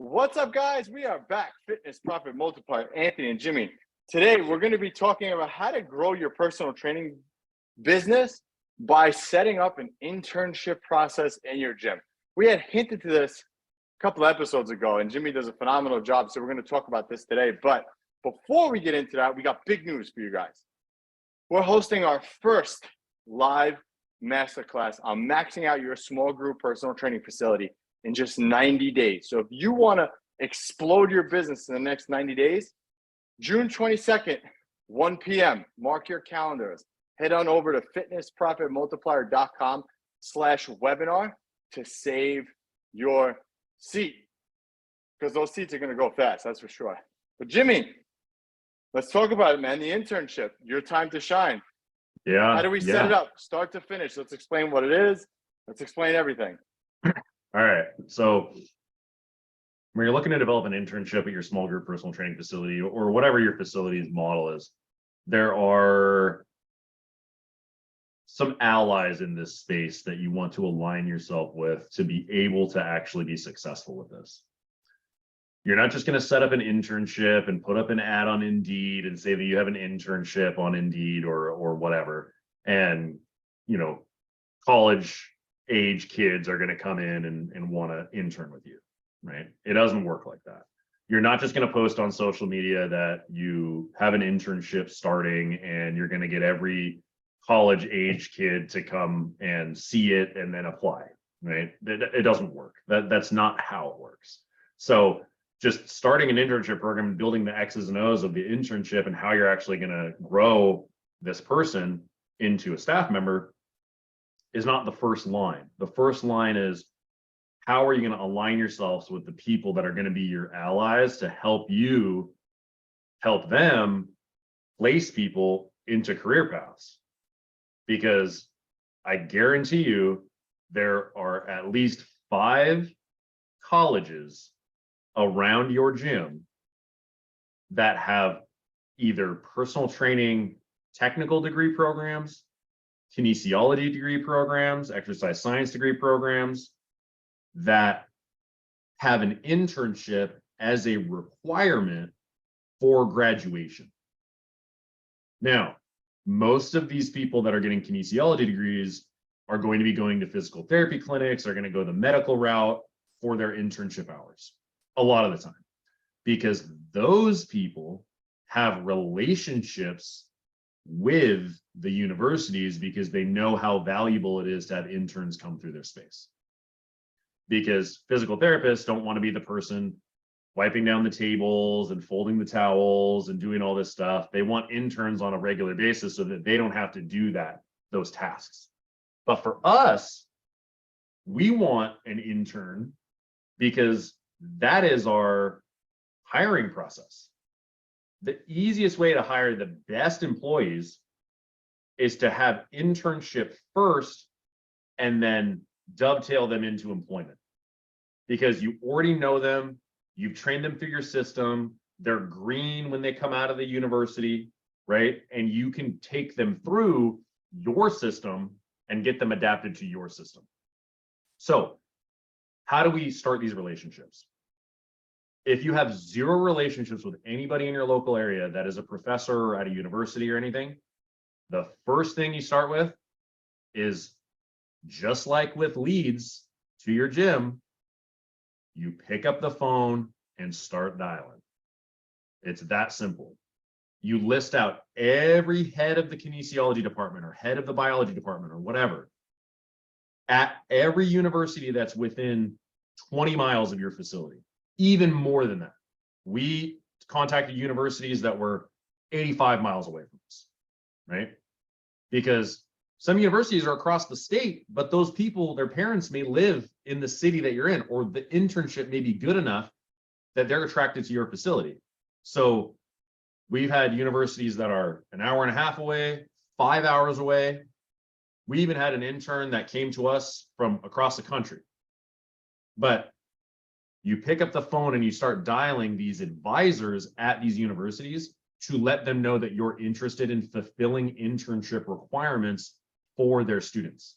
What's up, guys? We are back. Fitness Profit Multiplier, Anthony and Jimmy. Today, we're going to be talking about how to grow your personal training business by setting up an internship process in your gym. We had hinted to this a couple episodes ago, and Jimmy does a phenomenal job, so we're going to talk about this today. But before we get into that, we got big news for you guys. We're hosting our first live masterclass on maxing out your small group personal training facility in just 90 days. So if you want to explode your business in the next 90 days, June 22nd, 1 p.m., mark your calendars. Head on over to fitnessprofitmultiplier.com/webinar to save your seat, because those seats are going to go fast, that's for sure. But Jimmy, let's talk about it, man. The internship, your time to shine. Yeah. How do we set it up, start to finish? Let's explain what it is. Let's explain everything. All right. So when you're looking to develop an internship at your small group personal training facility or whatever your facility's model is, there are some allies in this space that you want to align yourself with to be able to actually be successful with this. You're not just going to set up an internship and put up an ad on Indeed and say that you have an internship on Indeed or whatever. And, college age kids are going to come in and want to intern with you, right? It doesn't work like that. You're not just going to post on social media that you have an internship starting and you're going to get every college age kid to come and see it and then apply, right? It doesn't work. That's not how it works. So just starting an internship program and building the X's and O's of the internship and how you're actually going to grow this person into a staff member is not the first line. The first line is, how are you going to align yourselves with the people that are going to be your allies to help you help them place people into career paths? Because I guarantee you there are at least 5 colleges around your gym that have either personal training technical degree programs, kinesiology degree programs, exercise science degree programs that have an internship as a requirement for graduation. Now, most of these people that are getting kinesiology degrees are going to be going to physical therapy clinics, are going to go the medical route for their internship hours a lot of the time, because those people have relationships with the universities because they know how valuable it is to have interns come through their space. Because physical therapists don't want to be the person wiping down the tables and folding the towels and doing all this stuff. They want interns on a regular basis so that they don't have to do those tasks. But for us, we want an intern because that is our hiring process. The easiest way to hire the best employees is to have internship first and then dovetail them into employment, because you already know them, you've trained them through your system, they're green when they come out of the university, right? And you can take them through your system and get them adapted to your system. So how do we start these relationships? If you have 0 relationships with anybody in your local area that is a professor or at a university or anything, the first thing you start with is, just like with leads to your gym, you pick up the phone and start dialing. It's that simple. You list out every head of the kinesiology department or head of the biology department or whatever at every university that's within 20 miles of your facility. Even more than that. We contacted universities that were 85 miles away from us, right? Because some universities are across the state, but those people, their parents may live in the city that you're in, or the internship may be good enough that they're attracted to your facility. So we've had universities that are an hour and a half away, 5 hours away. We even had an intern that came to us from across the country. But you pick up the phone and you start dialing these advisors at these universities to let them know that you're interested in fulfilling internship requirements for their students.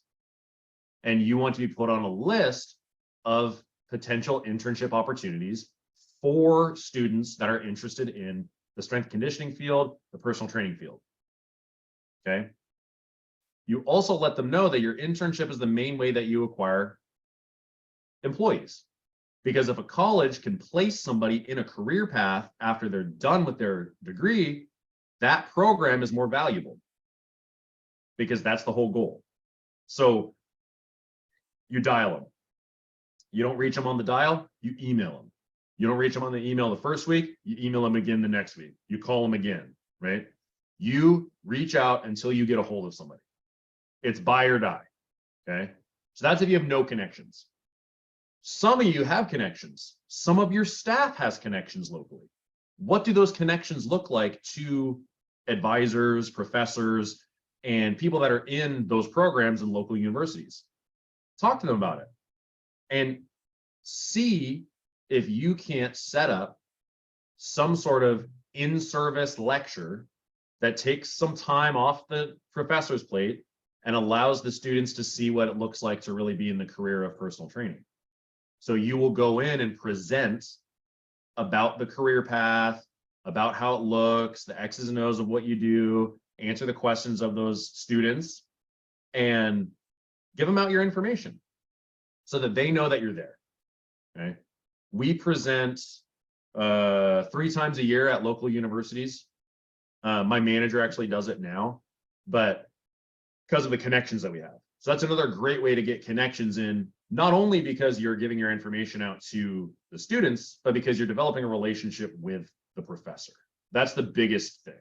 And you want to be put on a list of potential internship opportunities for students that are interested in the strength conditioning field, the personal training field. Okay. You also let them know that your internship is the main way that you acquire employees. Because if a college can place somebody in a career path after they're done with their degree, that program is more valuable because that's the whole goal. So you dial them. You don't reach them on the dial, you email them. You don't reach them on the email the first week, you email them again the next week. You call them again, right? You reach out until you get a hold of somebody. It's buy or die, okay? So that's if you have no connections. Some of you have connections. Some of your staff has connections locally. What do those connections look like to advisors, professors, and people that are in those programs in local universities? Talk to them about it and see if you can't set up some sort of in-service lecture that takes some time off the professor's plate and allows the students to see what it looks like to really be in the career of personal training. So you will go in and present about the career path, about how it looks, the X's and O's of what you do, answer the questions of those students, and give them out your information so that they know that you're there. Okay. We present 3 times a year at local universities. My manager actually does it now, but because of the connections that we have. So that's another great way to get connections in, not only because you're giving your information out to the students, but because you're developing a relationship with the professor. That's the biggest thing.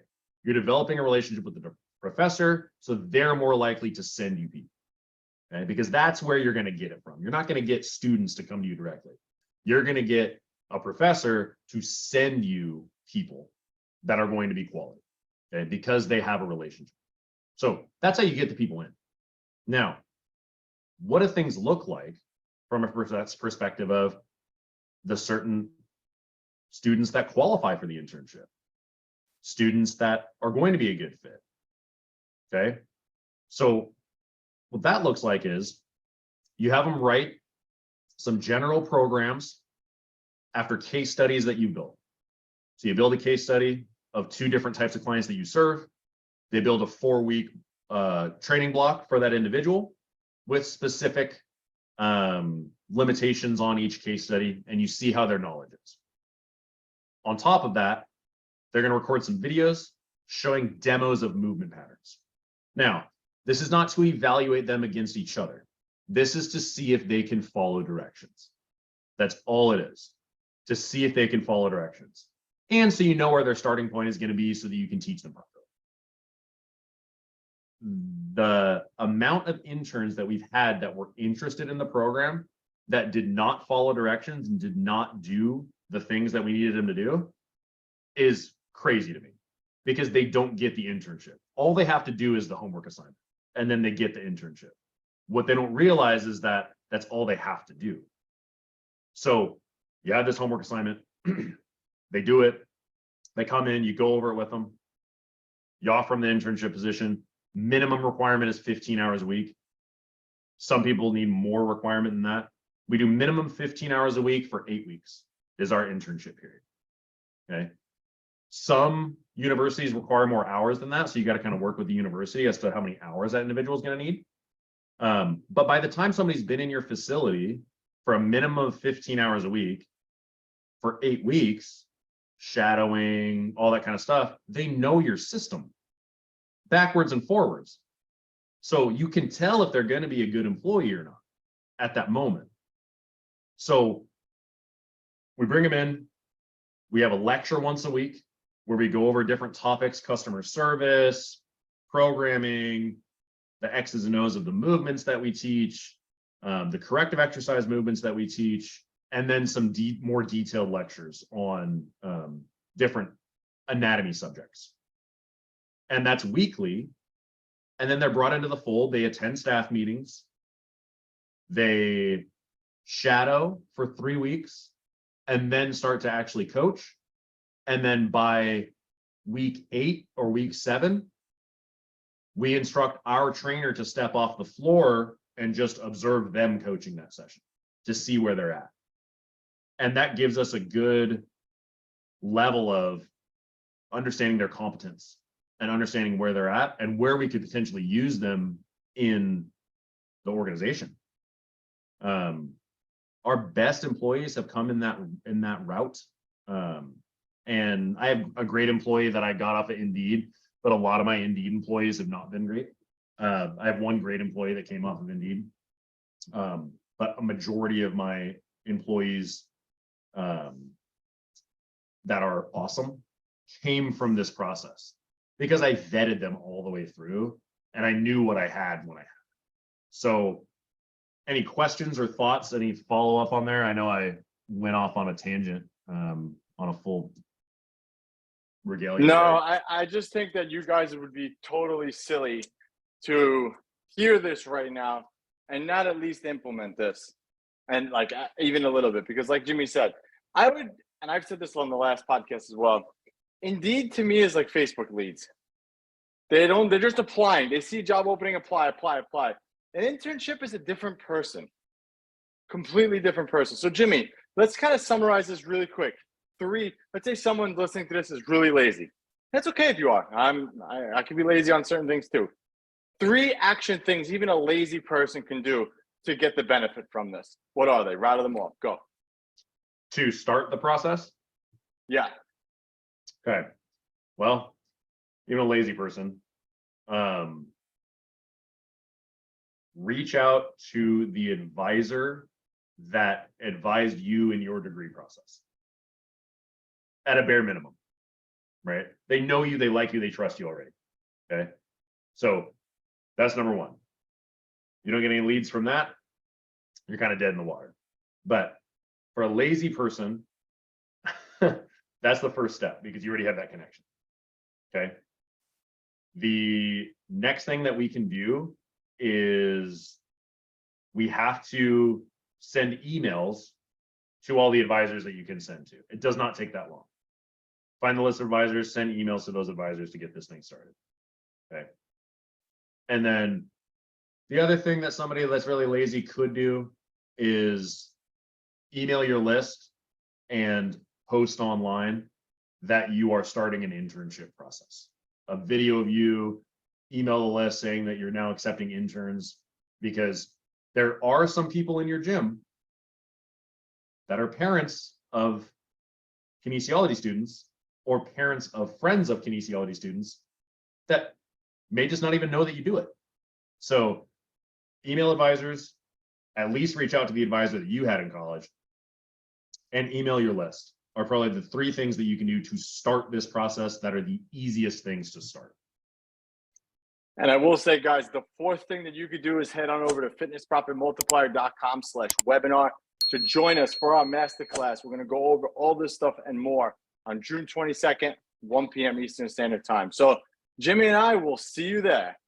You're developing a relationship with the professor, so they're more likely to send you people. Okay? Because that's where you're going to get it from. You're not going to get students to come to you directly. You're going to get a professor to send you people that are going to be quality, okay? Because they have a relationship. So that's how you get the people in. Now, what do things look like from a perspective of the certain students that qualify for the internship, students that are going to be a good fit? Okay. So what that looks like is you have them write some general programs after case studies that you build. So you build a case study of 2 different types of clients that you serve. They build a 4-week training block for that individual with specific limitations on each case study, and you see how their knowledge is. On top of that, they're going to record some videos showing demos of movement patterns. Now, this is not to evaluate them against each other. This is to see if they can follow directions. That's all it is, to see if they can follow directions. And so you know where their starting point is going to be so that you can teach them properly. The amount of interns that we've had that were interested in the program that did not follow directions and did not do the things that we needed them to do is crazy to me, because they don't get the internship. All they have to do is the homework assignment, and then they get the internship. What they don't realize is that that's all they have to do. So you have this homework assignment, they do it, they come in, you go over it with them, you offer them the internship position. Minimum requirement is 15 hours a week. Some people need more requirement than that. We do minimum 15 hours a week for 8 weeks is our internship period. Okay. Some universities require more hours than that, so you got to kind of work with the university as to how many hours that individual is going to need. But by the time somebody's been in your facility for a minimum of 15 hours a week for 8 weeks, shadowing, all that kind of stuff, they know your system backwards and forwards. So you can tell if they're going to be a good employee or not at that moment. So we bring them in, we have a lecture once a week where we go over different topics, customer service, programming, the X's and O's of the movements that we teach, the corrective exercise movements that we teach, and then some more detailed lectures on different anatomy subjects. And that's weekly. And then they're brought into the fold. They attend staff meetings. They shadow for 3 weeks and then start to actually coach. And then by week 8 or week 7, we instruct our trainer to step off the floor and just observe them coaching that session to see where they're at. And that gives us a good level of understanding their competence and understanding where they're at and where we could potentially use them in the organization. Our best employees have come in that route. And I have a great employee that I got off of Indeed, but a lot of my Indeed employees have not been great. I have one great employee that came off of Indeed. But a majority of my employees that are awesome came from this process because I vetted them all the way through and I knew what I had when I had it. So any questions or thoughts, any follow up on there? I know I went off on a tangent on a full regalia. No, I just think that you guys would be totally silly to hear this right now and not at least implement this. And like even a little bit, because like Jimmy said, I would, and I've said this on the last podcast as well, Indeed to me is like Facebook leads. They're just applying. They see a job opening, apply. An internship is a different person, completely different person. So Jimmy, let's kind of summarize this really quick. Let's say someone listening to this is really lazy. That's okay if you are. I can be lazy on certain things too. 3 action things even a lazy person can do to get the benefit from this. What are they? Rattle them off. Go. To start the process? Yeah. Okay. Well, even a lazy person, reach out to the advisor that advised you in your degree process at a bare minimum, right? They know you, they like you, they trust you already. Okay. So that's number 1. You don't get any leads from that, you're kind of dead in the water. But for a lazy person, that's the first step because you already have that connection. Okay. The next thing that we can do is we have to send emails to all the advisors that you can send to. It does not take that long. Find the list of advisors, send emails to those advisors to get this thing started. Okay. And then the other thing that somebody that's really lazy could do is email your list and post online that you are starting an internship process. A video of you, email the list saying that you're now accepting interns, because there are some people in your gym that are parents of kinesiology students or parents of friends of kinesiology students that may just not even know that you do it. So email advisors, at least reach out to the advisor that you had in college, and email your list are probably the 3 things that you can do to start this process that are the easiest things to start. And I will say, guys, the 4th thing that you could do is head on over to fitnessprofitmultiplier.com/webinar to join us for our masterclass. We're going to go over all this stuff and more on June 22nd, 1 p.m. Eastern Standard Time. So Jimmy and I will see you there.